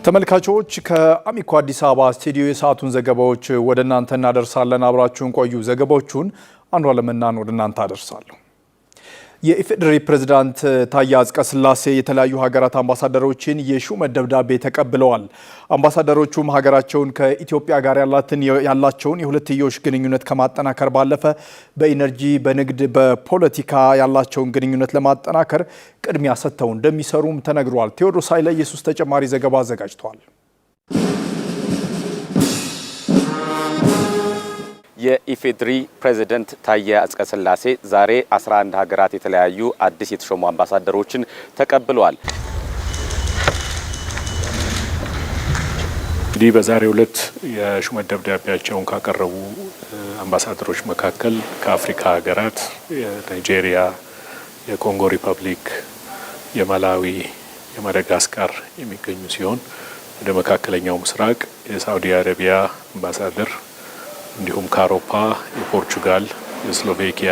ተመልካቾች ከአሚኮ አዲስ አበባ ስቱዲዮ የሰዓቱን ዘገባዎች ወደ እናንተ እናደርሳለን። አብራችሁን ቆዩ። ዘገባዎቹን አንዷለምናን ወደ እናንተ አደርሳለሁ። የኢፌዴሪ ፕሬዝዳንት ታዬ አጽቀሥላሴ የተለያዩ ሀገራት አምባሳደሮችን የሹመት ደብዳቤ ተቀብለዋል። አምባሳደሮቹም ሀገራቸውን ከኢትዮጵያ ጋር ያላቸውን የሁለትዮሽ ግንኙነት ከማጠናከር ባለፈ በኢነርጂ፣ በንግድ፣ በፖለቲካ ያላቸውን ግንኙነት ለማጠናከር ቅድሚያ ሰጥተው እንደሚሰሩም ተነግሯል። ቴዎድሮስ ኃይለ ኢየሱስ ተጨማሪ ዘገባ አዘጋጅቷል። የኢፌዴሪ ፕሬዝዳንት ታዬ አጽቀሥላሴ ዛሬ 11 ሀገራት የተለያዩ አዲስ የተሾሙ አምባሳደሮችን ተቀብለዋል። እንግዲህ በዛሬው ዕለት የሹመት ደብዳቤያቸውን ካቀረቡ አምባሳደሮች መካከል ከአፍሪካ ሀገራት የናይጄሪያ፣ የኮንጎ ሪፐብሊክ፣ የማላዊ፣ የማዳጋስካር የሚገኙ ሲሆን ወደ መካከለኛው ምስራቅ የሳውዲ አረቢያ አምባሳደር እንዲሁም ከአውሮፓ የፖርቹጋል፣ የስሎቬኪያ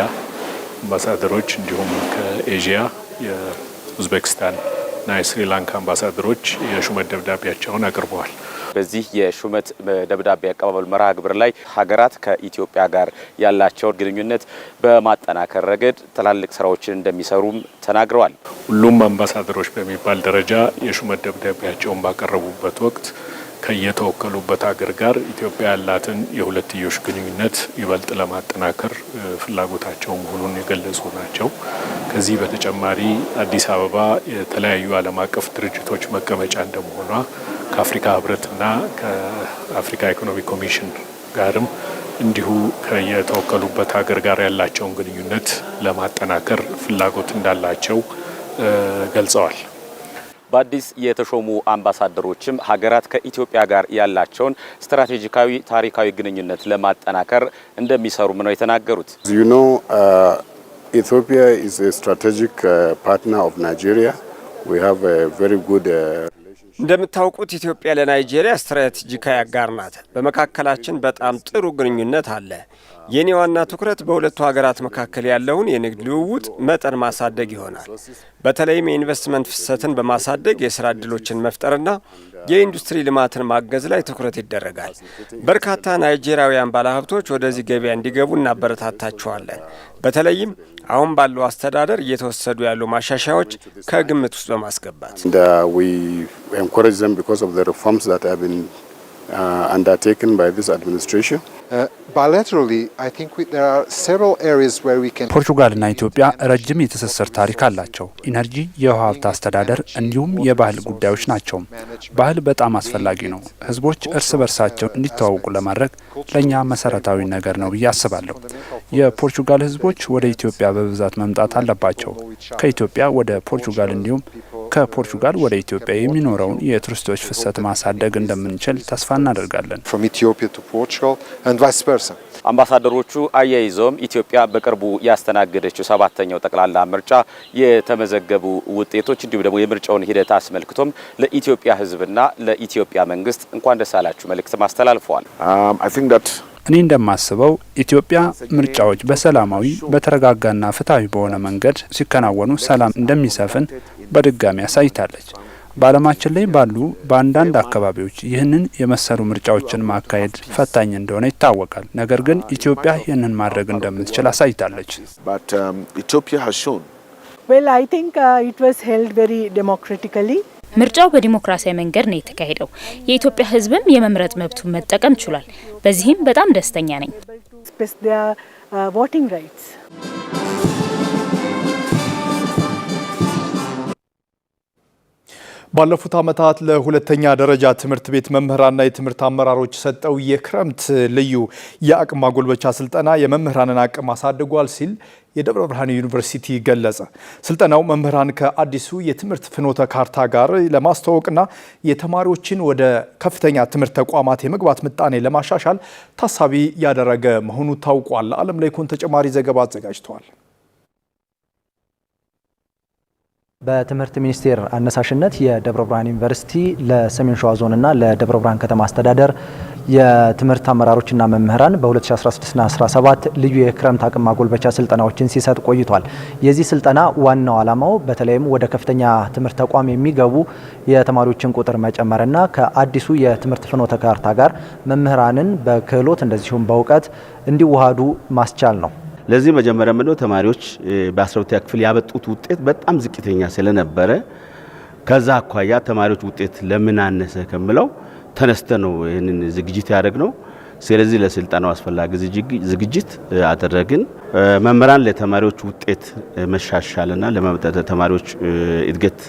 አምባሳደሮች እንዲሁም ከኤዥያ የኡዝቤክስታን እና የስሪላንካ አምባሳደሮች የሹመት ደብዳቤያቸውን አቅርበዋል። በዚህ የሹመት ደብዳቤ አቀባበል መርሃ ግብር ላይ ሀገራት ከኢትዮጵያ ጋር ያላቸውን ግንኙነት በማጠናከር ረገድ ትላልቅ ስራዎችን እንደሚሰሩም ተናግረዋል። ሁሉም አምባሳደሮች በሚባል ደረጃ የሹመት ደብዳቤያቸውን ባቀረቡበት ወቅት ከየተወከሉበት ሀገር ጋር ኢትዮጵያ ያላትን የሁለትዮሽ ግንኙነት ይበልጥ ለማጠናከር ፍላጎታቸው መሆኑን የገለጹ ናቸው። ከዚህ በተጨማሪ አዲስ አበባ የተለያዩ ዓለም አቀፍ ድርጅቶች መቀመጫ እንደመሆኗ ከአፍሪካ ህብረትና ከአፍሪካ ኢኮኖሚክ ኮሚሽን ጋርም እንዲሁ ከየተወከሉበት ሀገር ጋር ያላቸውን ግንኙነት ለማጠናከር ፍላጎት እንዳላቸው ገልጸዋል። በአዲስ የተሾሙ አምባሳደሮችም ሀገራት ከኢትዮጵያ ጋር ያላቸውን ስትራቴጂካዊ ታሪካዊ ግንኙነት ለማጠናከር እንደሚሰሩም ነው የተናገሩት። Ethiopia is a strategic partner of Nigeria. We have a very good እንደምታውቁት ኢትዮጵያ ለናይጄሪያ ስትራቴጂካዊ አጋር ናት። በመካከላችን በጣም ጥሩ ግንኙነት አለ። የኔ ዋና ትኩረት በሁለቱ ሀገራት መካከል ያለውን የንግድ ልውውጥ መጠን ማሳደግ ይሆናል። በተለይም የኢንቨስትመንት ፍሰትን በማሳደግ የስራ ዕድሎችን መፍጠርና የኢንዱስትሪ ልማትን ማገዝ ላይ ትኩረት ይደረጋል። በርካታ ናይጄሪያውያን ባለሀብቶች ወደዚህ ገበያ እንዲገቡ እናበረታታቸዋለን። በተለይም አሁን ባለው አስተዳደር እየተወሰዱ ያሉ ማሻሻያዎች ከግምት ውስጥ በማስገባት we encourage them because of the reforms that have been undertaken by this administration. Bilaterally, I think there are several areas where we can. ፖርቹጋልና ኢትዮጵያ ረጅም የትስስር ታሪክ አላቸው። ኢነርጂ፣ የውሃ ሀብት አስተዳደር እንዲሁም የባህል ጉዳዮች ናቸው። ባህል በጣም አስፈላጊ ነው። ህዝቦች እርስ በርሳቸው እንዲተዋወቁ ለማድረግ ለኛ መሰረታዊ ነገር ነው ብዬ አስባለሁ። የፖርቹጋል ህዝቦች ወደ ኢትዮጵያ በብዛት መምጣት አለባቸው። ከኢትዮጵያ ወደ ፖርቹጋል እንዲሁም ከፖርቹጋል ወደ ኢትዮጵያ የሚኖረውን የቱሪስቶች ፍሰት ማሳደግ እንደምንችል ተስፋ እናደርጋለን። From Ethiopia to Portugal and vice versa. አምባሳደሮቹ አያይዘውም ኢትዮጵያ በቅርቡ ያስተናገደችው 7ኛው ጠቅላላ ምርጫ የተመዘገቡ ውጤቶች እንዲሁም ደግሞ የምርጫውን ሂደት አስመልክቶም ለኢትዮጵያ ህዝብና ለኢትዮጵያ መንግስት እንኳን ደስ አላችሁ መልእክት ማስተላልፈዋል። እኔ እንደማስበው ኢትዮጵያ ምርጫዎች በሰላማዊ በተረጋጋና ፍትሃዊ በሆነ መንገድ ሲከናወኑ ሰላም እንደሚሰፍን በድጋሚ አሳይታለች። በዓለማችን ላይ ባሉ በአንዳንድ አካባቢዎች ይህንን የመሰሉ ምርጫዎችን ማካሄድ ፈታኝ እንደሆነ ይታወቃል። ነገር ግን ኢትዮጵያ ይህንን ማድረግ እንደምትችል አሳይታለች። Well, I think it was held very democratically. ምርጫው በዲሞክራሲያዊ መንገድ ነው የተካሄደው። የኢትዮጵያ ህዝብም የመምረጥ መብቱን መጠቀም ችሏል። በዚህም በጣም ደስተኛ ነኝ። voting rights. ባለፉት ዓመታት ለሁለተኛ ደረጃ ትምህርት ቤት መምህራንና የትምህርት አመራሮች ሰጠው የክረምት ልዩ የአቅም ማጎልበቻ ስልጠና የመምህራንን አቅም አሳድጓል ሲል የደብረ ብርሃን ዩኒቨርሲቲ ገለጸ። ስልጠናው መምህራን ከአዲሱ የትምህርት ፍኖተ ካርታ ጋር ለማስተዋወቅና የተማሪዎችን ወደ ከፍተኛ ትምህርት ተቋማት የመግባት ምጣኔ ለማሻሻል ታሳቢ ያደረገ መሆኑ ታውቋል። ዓለም ላይ ኮን ተጨማሪ ዘገባ አዘጋጅተዋል። በትምህርት ሚኒስቴር አነሳሽነት የደብረ ብርሃን ዩኒቨርሲቲ ለሰሜን ሸዋ ዞንና ለደብረ ብርሃን ከተማ አስተዳደር የትምህርት አመራሮችና መምህራን በ2016ና 17 ልዩ የክረምት አቅም ማጎልበቻ ስልጠናዎችን ሲሰጥ ቆይቷል። የዚህ ስልጠና ዋናው ዓላማው በተለይም ወደ ከፍተኛ ትምህርት ተቋም የሚገቡ የተማሪዎችን ቁጥር መጨመርና ከአዲሱ የትምህርት ፍኖተ ካርታ ጋር መምህራንን በክህሎት እንደዚሁም በእውቀት እንዲዋሃዱ ማስቻል ነው። ለዚህ መጀመሪያ ምንድነው ተማሪዎች በ12ኛ ክፍል ያበጡት ውጤት በጣም ዝቅተኛ ስለነበረ ከዛ አኳያ ተማሪዎች ውጤት ለምን አነሰ ከመለው ተነስተ ነው ይህንን ዝግጅት ያደረግነው። ስለዚህ ለስልጠናው አስፈላጊ ዝግጅት አደረግን። መምህራን ለተማሪዎች ውጤት መሻሻልና ለተማሪዎች እድገት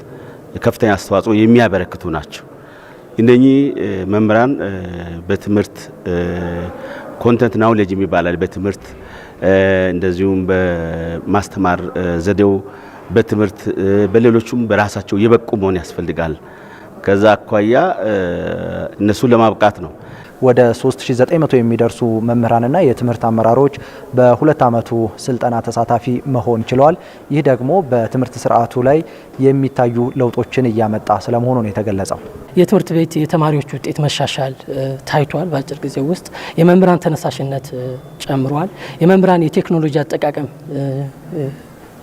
ከፍተኛ አስተዋጽኦ የሚያበረክቱ ናቸው። እነኚህ መምህራን በትምህርት ኮንተንት ናውሌጅ የሚባላል በትምህርት እንደዚሁም በማስተማር ዘዴው በትምህርት በሌሎችም በራሳቸው የበቁ መሆን ያስፈልጋል። ከዛ አኳያ እነሱን ለማብቃት ነው። ወደ 3900 የሚደርሱ መምህራንና የትምህርት አመራሮች በሁለት ዓመቱ ስልጠና ተሳታፊ መሆን ችለዋል። ይህ ደግሞ በትምህርት ስርዓቱ ላይ የሚታዩ ለውጦችን እያመጣ ስለመሆኑ ነው የተገለጸው። የትምህርት ቤት የተማሪዎች ውጤት መሻሻል ታይቷል። በአጭር ጊዜ ውስጥ የመምህራን ተነሳሽነት ጨምሯል። የመምህራን የቴክኖሎጂ አጠቃቀም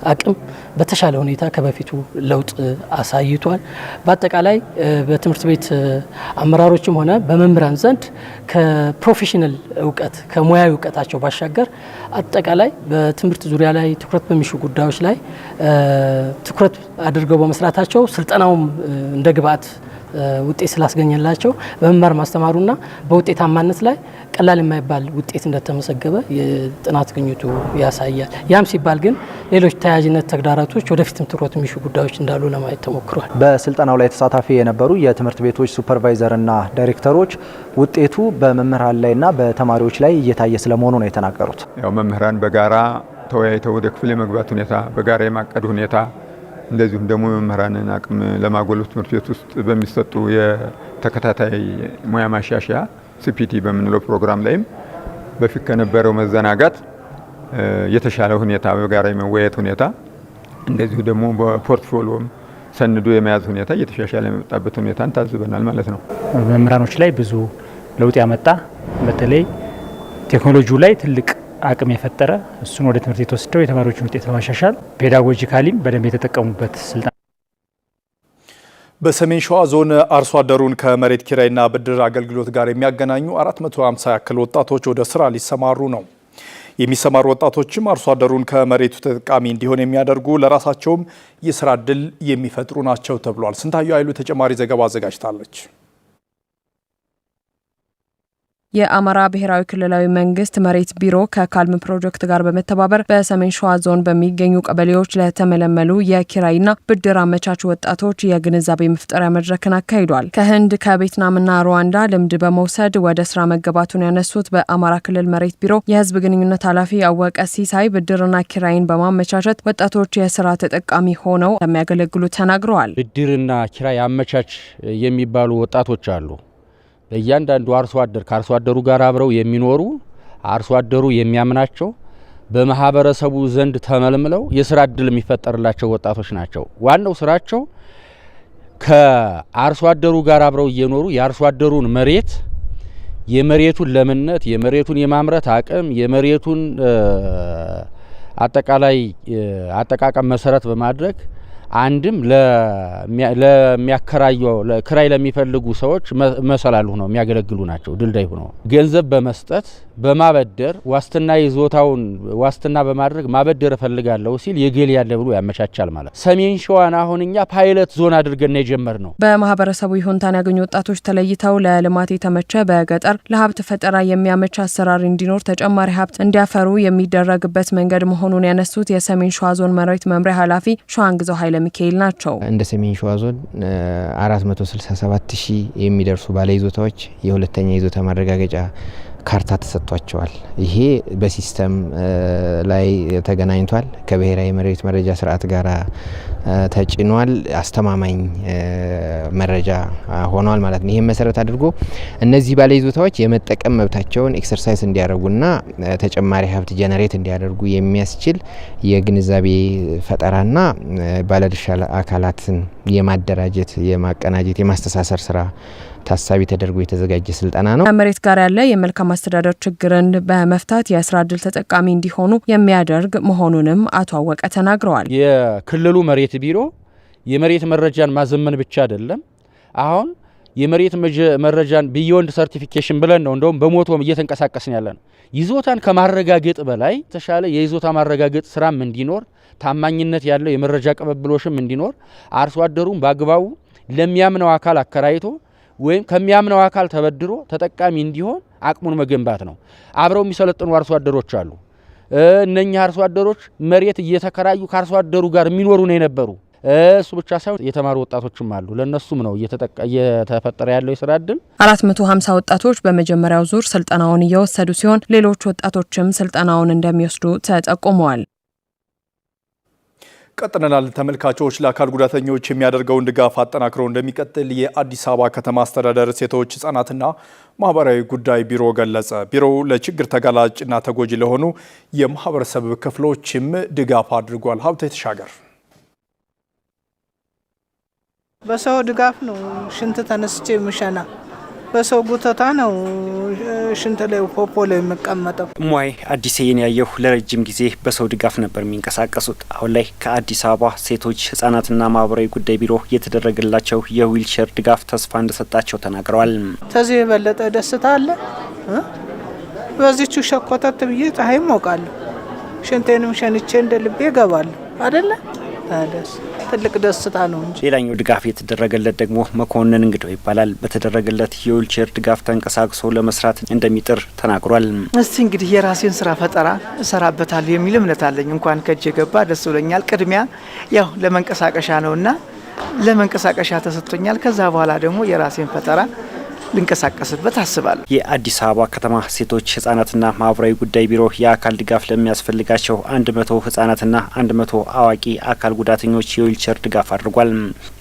አቅም በተሻለ ሁኔታ ከበፊቱ ለውጥ አሳይቷል። በአጠቃላይ በትምህርት ቤት አመራሮችም ሆነ በመምህራን ዘንድ ከፕሮፌሽናል እውቀት ከሙያዊ እውቀታቸው ባሻገር አጠቃላይ በትምህርት ዙሪያ ላይ ትኩረት በሚሹ ጉዳዮች ላይ ትኩረት አድርገው በመስራታቸው ስልጠናውም እንደ ግብዓት ውጤት ስላስገኘላቸው በመማር ማስተማሩና በውጤታማነት ላይ ቀላል የማይባል ውጤት እንደተመዘገበ የጥናት ግኝቱ ያሳያል። ያም ሲባል ግን ሌሎች ተያያዥነት ተግዳሮቶች ወደፊትም ትኩረት የሚሹ ጉዳዮች እንዳሉ ለማየት ተሞክሯል። በስልጠናው ላይ ተሳታፊ የነበሩ የትምህርት ቤቶች ሱፐርቫይዘርና ዳይሬክተሮች ውጤቱ በመምህራን ላይና በተማሪዎች ላይ እየታየ ስለመሆኑ ነው የተናገሩት። ያው መምህራን በጋራ ተወያይተው ወደ ክፍል የመግባት ሁኔታ፣ በጋራ የማቀድ ሁኔታ እንደዚሁም ደግሞ መምህራንን አቅም ለማጎልበት ትምህርት ቤት ውስጥ በሚሰጡ የተከታታይ ሙያ ማሻሻያ ሲፒቲ በምንለው ፕሮግራም ላይም በፊት ከነበረው መዘናጋት የተሻለ ሁኔታ በጋራ የመወያየት ሁኔታ እንደዚሁ ደግሞ በፖርትፎሊዮም ሰንዶ የመያዝ ሁኔታ እየተሻሻለ የመጣበት ሁኔታን ታዝበናል ማለት ነው። መምህራኖች ላይ ብዙ ለውጥ ያመጣ በተለይ ቴክኖሎጂው ላይ ትልቅ አቅም የፈጠረ እሱን ወደ ትምህርት ቤት ወስደው የተማሪዎችን ውጤት በማሻሻል ፔዳጎጂካሊም በደንብ የተጠቀሙበት ስልጠና። በሰሜን ሸዋ ዞን አርሶ አደሩን ከመሬት ኪራይና ብድር አገልግሎት ጋር የሚያገናኙ 450 ያክል ወጣቶች ወደ ስራ ሊሰማሩ ነው። የሚሰማሩ ወጣቶችም አርሶ አደሩን ከመሬቱ ተጠቃሚ እንዲሆን የሚያደርጉ ለራሳቸውም የስራ እድል የሚፈጥሩ ናቸው ተብሏል። ስንታየው ኃይሉ ተጨማሪ ዘገባ አዘጋጅታለች። የአማራ ብሔራዊ ክልላዊ መንግስት መሬት ቢሮ ከካልም ፕሮጀክት ጋር በመተባበር በሰሜን ሸዋ ዞን በሚገኙ ቀበሌዎች ለተመለመሉ የኪራይና ብድር አመቻች ወጣቶች የግንዛቤ መፍጠሪያ መድረክን አካሂዷል። ከህንድ ከቬትናምና ሩዋንዳ ልምድ በመውሰድ ወደ ስራ መገባቱን ያነሱት በአማራ ክልል መሬት ቢሮ የህዝብ ግንኙነት ኃላፊ አወቀ ሲሳይ ብድርና ኪራይን በማመቻቸት ወጣቶች የስራ ተጠቃሚ ሆነው እንደሚያገለግሉ ተናግረዋል። ብድርና ኪራይ አመቻች የሚባሉ ወጣቶች አሉ። ለእያንዳንዱ አርሶ አደር ከአርሶ አደሩ ጋር አብረው የሚኖሩ አርሶ አደሩ የሚያምናቸው በማህበረሰቡ ዘንድ ተመልምለው የስራ እድል የሚፈጠርላቸው ወጣቶች ናቸው። ዋናው ስራቸው ከአርሶ አደሩ ጋር አብረው እየኖሩ የአርሶ አደሩን መሬት የመሬቱን ለምነት፣ የመሬቱን የማምረት አቅም፣ የመሬቱን አጠቃላይ አጠቃቀም መሰረት በማድረግ አንድም ለሚያከራየው ለክራይ ለሚፈልጉ ሰዎች መሰላሉ ነው የሚያገለግሉ ናቸው። ድልዳይ ሆነው ገንዘብ በመስጠት በማበደር ዋስትና ይዞታውን ዋስትና በማድረግ ማበደር ፈልጋለሁ ሲል የገል ያለ ብሎ ያመቻቻል ማለት። ሰሜን ሸዋን አሁን እኛ ፓይለት ዞን አድርገን የጀመርነው በማህበረሰቡ ይሁንታን ያገኙ ወጣቶች ተለይተው ለልማት የተመቸ በገጠር ለሀብት ፈጠራ የሚያመች አሰራር እንዲኖር ተጨማሪ ሀብት እንዲያፈሩ የሚደረግበት መንገድ መሆኑን ያነሱት የሰሜን ሸዋ ዞን መሬት መምሪያ ኃላፊ ሸዋንግዛው ኃይለ ሚካኤል ናቸው። እንደ ሰሜን ሸዋ ዞን 467 ሺህ የሚደርሱ ባለይዞታዎች የሁለተኛ ይዞታ ማረጋገጫ ካርታ ተሰጥቷቸዋል። ይሄ በሲስተም ላይ ተገናኝቷል። ከብሔራዊ መሬት መረጃ ስርዓት ጋር ተጭኗል። አስተማማኝ መረጃ ሆኗል ማለት ነው። ይሄን መሰረት አድርጎ እነዚህ ባለይዞታዎች የመጠቀም መብታቸውን ኤክሰርሳይዝ እንዲያደርጉና ተጨማሪ ሀብት ጀነሬት እንዲያደርጉ የሚያስችል የግንዛቤ ፈጠራና ባለድርሻ አካላትን የማደራጀት፣ የማቀናጀት፣ የማስተሳሰር ስራ ታሳቢ ተደርጎ የተዘጋጀ ስልጠና ነው። ከመሬት ጋር ያለ የመልካም አስተዳደር ችግርን በመፍታት የስራ ዕድል ተጠቃሚ እንዲሆኑ የሚያደርግ መሆኑንም አቶ አወቀ ተናግረዋል። የክልሉ መሬት ቢሮ የመሬት መረጃን ማዘመን ብቻ አይደለም። አሁን የመሬት መረጃን ቢዮንድ ሰርቲፊኬሽን ብለን ነው እንደውም በሞቶም እየተንቀሳቀስን ያለ ነው። ይዞታን ከማረጋገጥ በላይ ተሻለ የይዞታ ማረጋገጥ ስራም እንዲኖር፣ ታማኝነት ያለው የመረጃ ቀበብሎሽም እንዲኖር፣ አርሶ አደሩም በአግባቡ ለሚያምነው አካል አከራይቶ ወይም ከሚያምነው አካል ተበድሮ ተጠቃሚ እንዲሆን አቅሙን መገንባት ነው። አብረው የሚሰለጥኑ አርሶ አደሮች አሉ። እነኛ አርሶ አደሮች መሬት እየተከራዩ ከአርሶ አደሩ ጋር የሚኖሩ ነው የነበሩ። እሱ ብቻ ሳይሆን የተማሩ ወጣቶችም አሉ። ለነሱም ነው እየተፈጠረ ያለው የስራ ዕድል። 450 ወጣቶች በመጀመሪያው ዙር ስልጠናውን እየወሰዱ ሲሆን ሌሎች ወጣቶችም ስልጠናውን እንደሚወስዱ ተጠቁመዋል። ቀጥለናል ተመልካቾች። ለአካል ጉዳተኞች የሚያደርገውን ድጋፍ አጠናክሮ እንደሚቀጥል የአዲስ አበባ ከተማ አስተዳደር ሴቶች ህጻናትና ማህበራዊ ጉዳይ ቢሮ ገለጸ። ቢሮው ለችግር ተጋላጭና ተጎጂ ለሆኑ የማህበረሰብ ክፍሎችም ድጋፍ አድርጓል። ሀብቴ ተሻገር በሰው ድጋፍ ነው ሽንት ተነስቼ ምሸና በሰው ጉተታ ነው ሽንት ላይ ፖፖ ላይ መቀመጠው። ሟይ አዲስዬን ያየሁ ለረጅም ጊዜ በሰው ድጋፍ ነበር የሚንቀሳቀሱት። አሁን ላይ ከአዲስ አበባ ሴቶች ህጻናትና ማህበራዊ ጉዳይ ቢሮ የተደረገላቸው የዊልቸር ድጋፍ ተስፋ እንደሰጣቸው ተናግረዋል። ከዚህ የበለጠ ደስታ አለ? በዚህቹ ሸኮተት ብዬ ፀሐይ ሞቃለሁ፣ ሽንቴንም ሸንቼ እንደ ልቤ እገባለሁ አይደለ? ታደስ ትልቅ ደስታ ነው እንጂ። ሌላኛው ድጋፍ የተደረገለት ደግሞ መኮንን እንግዳው ይባላል። በተደረገለት የዊልቸር ድጋፍ ተንቀሳቅሶ ለመስራት እንደሚጥር ተናግሯል። እስቲ እንግዲህ የራሴን ስራ ፈጠራ እሰራበታለሁ የሚል እምነት አለኝ። እንኳን ከእጄ ገባ ደስ ብሎኛል። ቅድሚያ ያው ለመንቀሳቀሻ ነውና ለመንቀሳቀሻ ተሰጥቶኛል። ከዛ በኋላ ደግሞ የራሴን ፈጠራ ልንቀሳቀስበት አስባለሁ። የአዲስ አበባ ከተማ ሴቶች ህጻናትና ማህበራዊ ጉዳይ ቢሮ የአካል ድጋፍ ለሚያስፈልጋቸው 100 ህጻናትና 100 አዋቂ አካል ጉዳተኞች የዊልቸር ድጋፍ አድርጓል።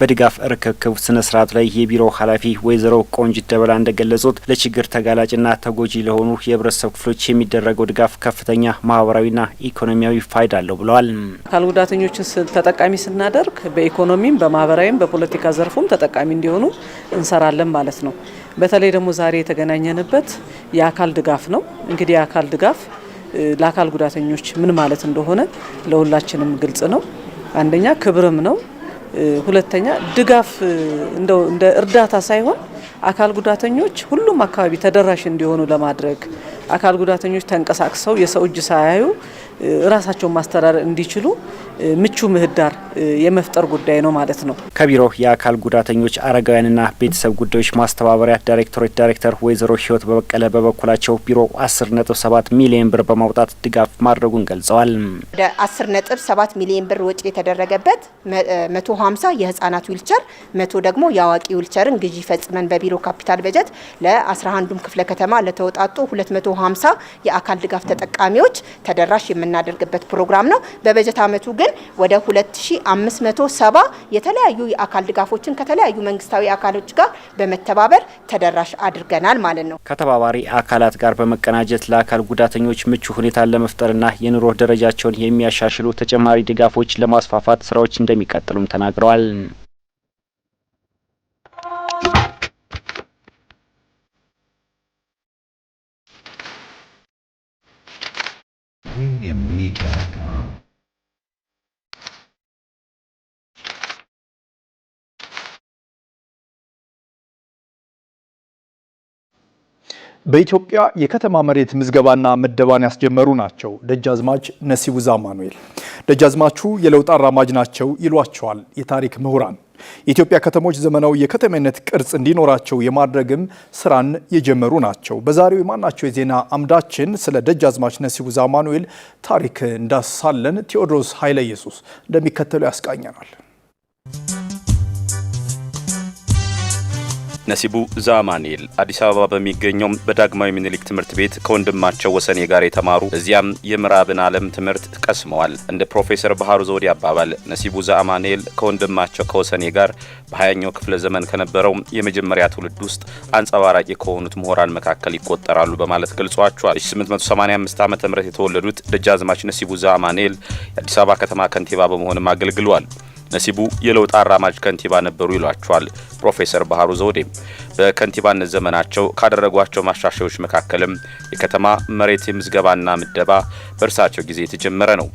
በድጋፍ ርክክብ ስነ ስርዓት ላይ የቢሮ ኃላፊ ወይዘሮ ቆንጂት ደበላ እንደገለጹት ለችግር ተጋላጭና ተጎጂ ለሆኑ የህብረተሰብ ክፍሎች የሚደረገው ድጋፍ ከፍተኛ ማህበራዊና ኢኮኖሚያዊ ፋይዳ አለው ብለዋል። አካል ጉዳተኞችን ተጠቃሚ ስናደርግ በኢኮኖሚም በማህበራዊም በፖለቲካ ዘርፉም ተጠቃሚ እንዲሆኑ እንሰራለን ማለት ነው። በተለይ ደግሞ ዛሬ የተገናኘንበት የአካል ድጋፍ ነው። እንግዲህ የአካል ድጋፍ ለአካል ጉዳተኞች ምን ማለት እንደሆነ ለሁላችንም ግልጽ ነው። አንደኛ ክብርም ነው። ሁለተኛ ድጋፍ እንደ እርዳታ ሳይሆን አካል ጉዳተኞች ሁሉም አካባቢ ተደራሽ እንዲሆኑ ለማድረግ አካል ጉዳተኞች ተንቀሳቅሰው የሰው እጅ ሳያዩ ራሳቸውን ማስተዳደር እንዲችሉ ምቹ ምህዳር የመፍጠር ጉዳይ ነው ማለት ነው። ከቢሮ የአካል ጉዳተኞች አረጋውያንና ቤተሰብ ጉዳዮች ማስተባበሪያ ዳይሬክቶሬት ዳይሬክተር ወይዘሮ ህይወት በበቀለ በበኩላቸው ቢሮ 10.7 ሚሊዮን ብር በማውጣት ድጋፍ ማድረጉን ገልጸዋል። ወደ 10.7 ሚሊዮን ብር ወጪ የተደረገበት 150 የህፃናት ዊልቸር 100 ደግሞ የአዋቂ ዊልቸርን ግዢ ፈጽመን በቢሮ ካፒታል በጀት ለ11ዱም ክፍለ ከተማ ለተወጣጡ 250 የአካል ድጋፍ ተጠቃሚዎች ተደራሽ የምናደርግበት ፕሮግራም ነው። በበጀት አመቱ ግን ወደ 2570 የተለያዩ የአካል ድጋፎችን ከተለያዩ መንግስታዊ አካሎች ጋር በመተባበር ተደራሽ አድርገናል ማለት ነው። ከተባባሪ አካላት ጋር በመቀናጀት ለአካል ጉዳተኞች ምቹ ሁኔታን ለመፍጠርና የኑሮ ደረጃቸውን የሚያሻሽሉ ተጨማሪ ድጋፎች ለማስፋፋት ስራዎች እንደሚቀጥሉም ተናግረዋል። በኢትዮጵያ የከተማ መሬት ምዝገባና ምደባን ያስጀመሩ ናቸው ደጃዝማች ነሲቡ ዛማኑኤል። ደጃዝማቹ የለውጥ አራማጅ ናቸው ይሏቸዋል የታሪክ ምሁራን። የኢትዮጵያ ከተሞች ዘመናዊ የከተማነት ቅርጽ እንዲኖራቸው የማድረግም ስራን የጀመሩ ናቸው። በዛሬው የማናቸው የዜና አምዳችን ስለ ደጃዝማች ነሲቡ ዛማኑኤል ታሪክ እንዳሳለን ቴዎድሮስ ኃይለ ኢየሱስ እንደሚከተለው ያስቃኘናል። ነሲቡ ዛማኔል አዲስ አበባ በሚገኘው በዳግማዊ ምኒልክ ትምህርት ቤት ከወንድማቸው ወሰኔ ጋር የተማሩ እዚያም የምዕራብን ዓለም ትምህርት ቀስመዋል። እንደ ፕሮፌሰር ባህሩ ዘውዴ አባባል ነሲቡ ዛማኔል ከወንድማቸው ከወሰኔ ጋር በ20ኛው ክፍለ ዘመን ከነበረው የመጀመሪያ ትውልድ ውስጥ አንጸባራቂ ከሆኑት ምሁራን መካከል ይቆጠራሉ በማለት ገልጿቸዋል። 1885 ዓ.ም የተወለዱት ደጃዝማች ነሲቡ ዛማኔል የአዲስ አበባ ከተማ ከንቲባ በመሆንም አገልግለዋል። ነሲቡ የለውጥ አራማጅ ከንቲባ ነበሩ ይሏቸዋል ፕሮፌሰር ባህሩ ዘውዴ። በከንቲባነት ዘመናቸው ካደረጓቸው ማሻሻያዎች መካከልም የከተማ መሬት ምዝገባና ምደባ በእርሳቸው ጊዜ የተጀመረ ነው።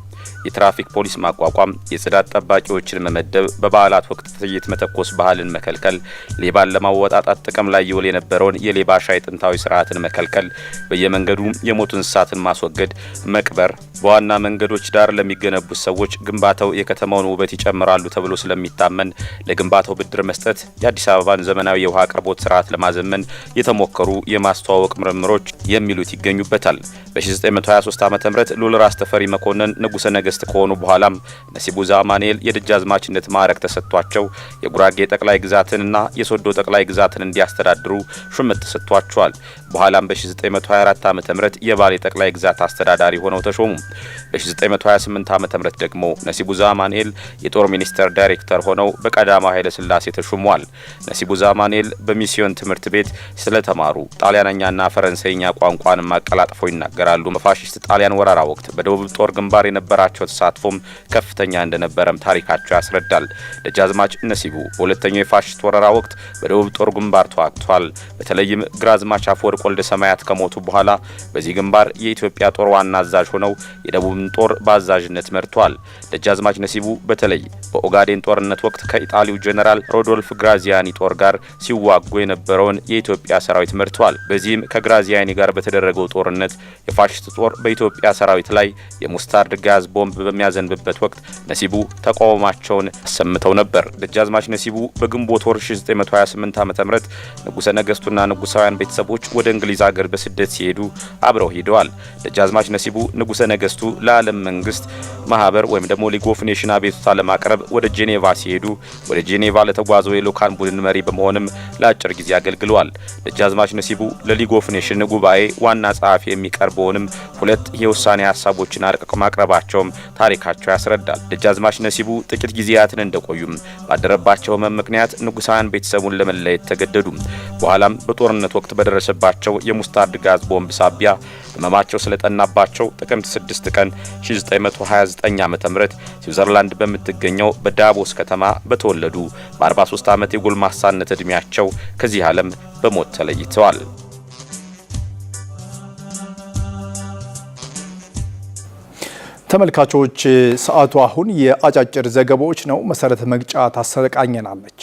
የትራፊክ ፖሊስ ማቋቋም፣ የጽዳት ጠባቂዎችን መመደብ፣ በበዓላት ወቅት ጥይት መተኮስ ባህልን መከልከል፣ ሌባን ለማወጣጣት ጥቅም ላይ ይውል የነበረውን የሌባ ሻይ ጥንታዊ ስርዓትን መከልከል፣ በየመንገዱ የሞቱ እንስሳትን ማስወገድ፣ መቅበር፣ በዋና መንገዶች ዳር ለሚገነቡት ሰዎች ግንባታው የከተማውን ውበት ይጨምራሉ ተብሎ ስለሚታመን ለግንባታው ብድር መስጠት፣ የአዲስ አበባን ዘመናዊ የውሃ አቅርቦት ስርዓት ለማዘመን የተሞከሩ የማስተዋወቅ ምርምሮች የሚሉት ይገኙበታል። በ1923 ዓ.ም ሉል ራስ ተፈሪ መኮንን ንጉሠ ነገስት ከሆኑ በኋላም ነሲቡ ዛማኔል የደጃዝማችነት ማዕረግ ተሰጥቷቸው የጉራጌ ጠቅላይ ግዛትንና የሶዶ ጠቅላይ ግዛትን እንዲያስተዳድሩ ሹመት ተሰጥቷቸዋል። በኋላም በ1924 ዓ.ም የባሌ ጠቅላይ ግዛት አስተዳዳሪ ሆነው ተሾሙ። በ1928 ዓ.ም ደግሞ ነሲቡ ዛማኔል የጦር ሚኒስቴር ዳይሬክተር ሆነው በቀዳማዊ ኃይለ ሥላሴ ተሾመዋል። ነሲቡ ዛማኔል በሚስዮን ትምህርት ቤት ስለተማሩ ጣሊያንኛና ፈረንሳይኛ ቋንቋን ማቀላጥፈው ይናገራሉ። በፋሺስት ጣሊያን ወረራ ወቅት በደቡብ ጦር ግንባር የነበራቸው ተሳትፎም ከፍተኛ እንደነበረም ታሪካቸው ያስረዳል። ደጃዝማች ነሲቡ በሁለተኛው የፋሺስት ወረራ ወቅት በደቡብ ጦር ግንባር ተዋግተዋል። በተለይም ግራዝማች አፈወርቅ ወልደ ሰማያት ከሞቱ በኋላ በዚህ ግንባር የኢትዮጵያ ጦር ዋና አዛዥ ሆነው የደቡብን ጦር በአዛዥነት መርተዋል። ደጃዝማች ነሲቡ በተለይ በኦጋዴን ጦርነት ወቅት ከኢጣሊያው ጀነራል ሮዶልፍ ግራዚያኒ ጦር ጋር ሲዋጉ የነበረውን የኢትዮጵያ ሰራዊት መርተዋል። በዚህም ከግራዚያኒ ጋር በተደረገው ጦርነት የፋሺስት ጦር በኢትዮጵያ ሰራዊት ላይ የሙስታርድ ጋዝ ቦምብ በሚያዘንብበት ወቅት ነሲቡ ተቃውሟቸውን አሰምተው ነበር። ደጃዝማች ነሲቡ በግንቦት ወር 1928 ዓ.ም ንጉሠ ነገስቱና ንጉሳውያን ቤተሰቦች ወደ እንግሊዝ ሀገር በስደት ሲሄዱ አብረው ሄደዋል። ደጃዝማች ነሲቡ ንጉሠ ነገስቱ ለዓለም መንግስት ማህበር ወይም ደግሞ ሊግ ኦፍ ኔሽን አቤቱታ ለማቅረብ ወደ ጄኔቫ ሲሄዱ ወደ ጄኔቫ ለተጓዘው የልኡካን ቡድን መሪ በመሆንም ለአጭር ጊዜ አገልግለዋል። ደጃዝማች ነሲቡ ለሊግ ኦፍ ኔሽን ጉባኤ ዋና ጸሐፊ የሚቀርበውንም ሁለት የውሳኔ ሀሳቦችን አርቅቀው ማቅረባቸውም ታሪካቸው ያስረዳል። ደጃዝማች ነሲቡ ጥቂት ጊዜያትን እንደቆዩም ባደረባቸው ህመም ምክንያት ንጉሳውያን ቤተሰቡን ለመለየት ተገደዱ። በኋላም በጦርነት ወቅት በደረሰባቸው የሙስታርድ ጋዝ ቦምብ ሳቢያ ህመማቸው ስለጠናባቸው ጥቅምት 6 ቀን 1929 ዓ.ም ስዊዘርላንድ በምትገኘው በዳቮስ ከተማ በተወለዱ በ43 ዓመት የጎልማሳነት እድሜያቸው ከዚህ ዓለም በሞት ተለይተዋል። ተመልካቾች ሰዓቱ አሁን የአጫጭር ዘገባዎች ነው። መሰረተ መግጫ ታሰቃኘናለች።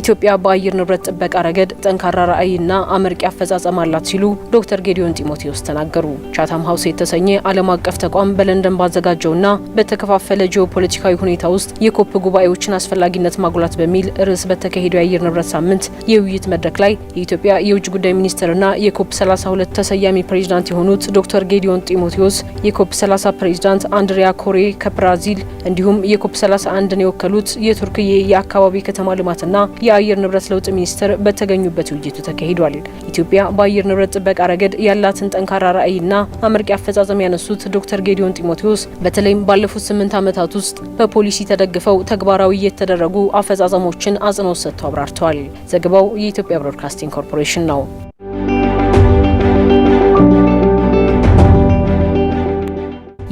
ኢትዮጵያ በአየር ንብረት ጥበቃ ረገድ ጠንካራ ራዕይና አመርቂ አፈጻጸም አላት ሲሉ ዶክተር ጌዲዮን ጢሞቴዎስ ተናገሩ። ቻታም ሀውስ የተሰኘ ዓለም አቀፍ ተቋም በለንደን ባዘጋጀውና በተከፋፈለ ጂኦፖለቲካዊ ሁኔታ ውስጥ የኮፕ ጉባኤዎችን አስፈላጊነት ማጉላት በሚል ርዕስ በተካሄደው የአየር ንብረት ሳምንት የውይይት መድረክ ላይ የኢትዮጵያ የውጭ ጉዳይ ሚኒስትርና የኮፕ 32 ተሰያሚ ፕሬዝዳንት የሆኑት ዶክተር ጌዲዮን ጢሞቴዎስ፣ የኮፕ 30 ፕሬዝዳንት አንድሪያ ኮሬ ከብራዚል እንዲሁም የኮፕ 31ን የወከሉት የቱርክዬ የአካባቢ ከተማ ልማትና የአየር ንብረት ለውጥ ሚኒስትር በተገኙበት ውይይቱ ተካሂዷል። ኢትዮጵያ በአየር ንብረት ጥበቃ ረገድ ያላትን ጠንካራ ራዕይና አመርቂ አፈጻጸም ያነሱት ዶክተር ጌዲዮን ጢሞቴዎስ በተለይም ባለፉት 8 ዓመታት ውስጥ በፖሊሲ ተደግፈው ተግባራዊ የተደረጉ አፈጻጸሞችን አጽንኦት ሰጥተው አብራርተዋል። ዘገባው የኢትዮጵያ ብሮድካስቲንግ ኮርፖሬሽን ነው።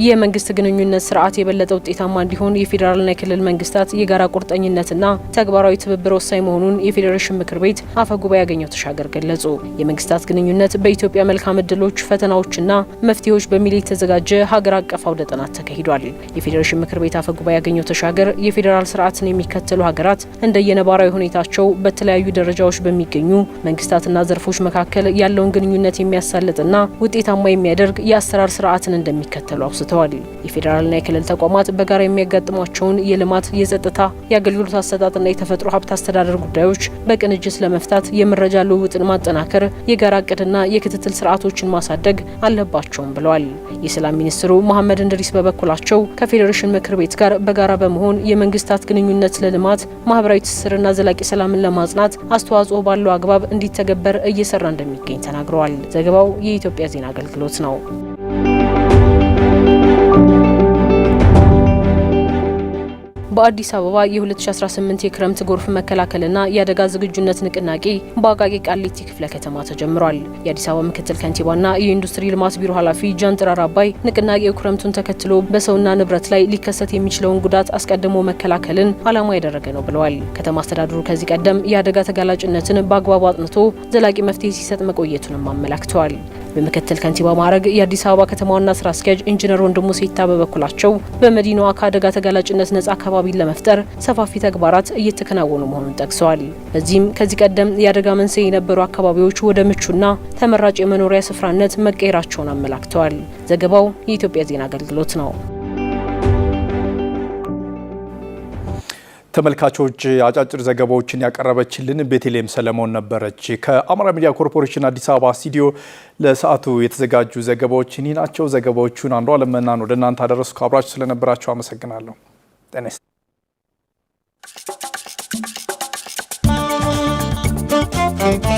የመንግስት ግንኙነት ስርዓት የበለጠ ውጤታማ እንዲሆን የፌዴራልና የክልል መንግስታት የጋራ ቁርጠኝነትና ተግባራዊ ትብብር ወሳኝ መሆኑን የፌዴሬሽን ምክር ቤት አፈ ጉባኤ ያገኘው ተሻገር ገለጹ። የመንግስታት ግንኙነት በኢትዮጵያ መልካም እድሎች፣ ፈተናዎችና መፍትሄዎች በሚል የተዘጋጀ ሀገር አቀፍ አውደ ጥናት ተካሂዷል። የፌዴሬሽን ምክር ቤት አፈ ጉባኤ ያገኘው ተሻገር የፌዴራል ስርዓትን የሚከተሉ ሀገራት እንደየነባራዊ ሁኔታቸው በተለያዩ ደረጃዎች በሚገኙ መንግስታትና ዘርፎች መካከል ያለውን ግንኙነት የሚያሳልጥና ውጤታማ የሚያደርግ የአሰራር ስርዓትን እንደሚከተሉ አውስተዋል። አመላክተዋል። የፌዴራልና የክልል ተቋማት በጋራ የሚያጋጥሟቸውን የልማት፣ የጸጥታ፣ የአገልግሎት አሰጣጥና የተፈጥሮ ሀብት አስተዳደር ጉዳዮች በቅንጅት ለመፍታት የመረጃ ልውውጥን ማጠናከር፣ የጋራ እቅድና የክትትል ስርዓቶችን ማሳደግ አለባቸውም ብለዋል። የሰላም ሚኒስትሩ መሐመድ እንድሪስ በበኩላቸው ከፌዴሬሽን ምክር ቤት ጋር በጋራ በመሆን የመንግስታት ግንኙነት ለልማት፣ ማህበራዊ ትስስርና ዘላቂ ሰላምን ለማጽናት አስተዋጽኦ ባለው አግባብ እንዲተገበር እየሰራ እንደሚገኝ ተናግረዋል። ዘገባው የኢትዮጵያ ዜና አገልግሎት ነው። በአዲስ አበባ የ2018 የክረምት ጎርፍ መከላከልና የአደጋ ዝግጁነት ንቅናቄ በአቃቂ ቃሊቲ ክፍለ ከተማ ተጀምሯል። የአዲስ አበባ ምክትል ከንቲባና የኢንዱስትሪ ልማት ቢሮ ኃላፊ ጃንጥራር አባይ ንቅናቄው ክረምቱን ተከትሎ በሰውና ንብረት ላይ ሊከሰት የሚችለውን ጉዳት አስቀድሞ መከላከልን ዓላማ ያደረገ ነው ብለዋል። ከተማ አስተዳደሩ ከዚህ ቀደም የአደጋ ተጋላጭነትን በአግባቡ አጥንቶ ዘላቂ መፍትሄ ሲሰጥ መቆየቱንም አመላክተዋል። በምክትል ከንቲባ ማዕረግ የአዲስ አበባ ከተማ ዋና ስራ አስኪያጅ ኢንጂነር ወንድሙ ሴታ በበኩላቸው በመዲናዋ ከአደጋ ተጋላጭነት ነጻ አካባቢን ለመፍጠር ሰፋፊ ተግባራት እየተከናወኑ መሆኑን ጠቅሰዋል። በዚህም ከዚህ ቀደም የአደጋ መንስኤ የነበሩ አካባቢዎች ወደ ምቹና ተመራጭ የመኖሪያ ስፍራነት መቀየራቸውን አመላክተዋል። ዘገባው የኢትዮጵያ ዜና አገልግሎት ነው። ተመልካቾች አጫጭር ዘገባዎችን ያቀረበችልን ቤተልሔም ሰለሞን ነበረች። ከአማራ ሚዲያ ኮርፖሬሽን አዲስ አበባ ስቱዲዮ ለሰዓቱ የተዘጋጁ ዘገባዎች እኒ ናቸው። ዘገባዎቹን አንዷለም መናን ወደ እናንተ አደረስኩ። አብራችሁ ስለነበራችሁ አመሰግናለሁ። ጤና ይስጥልኝ።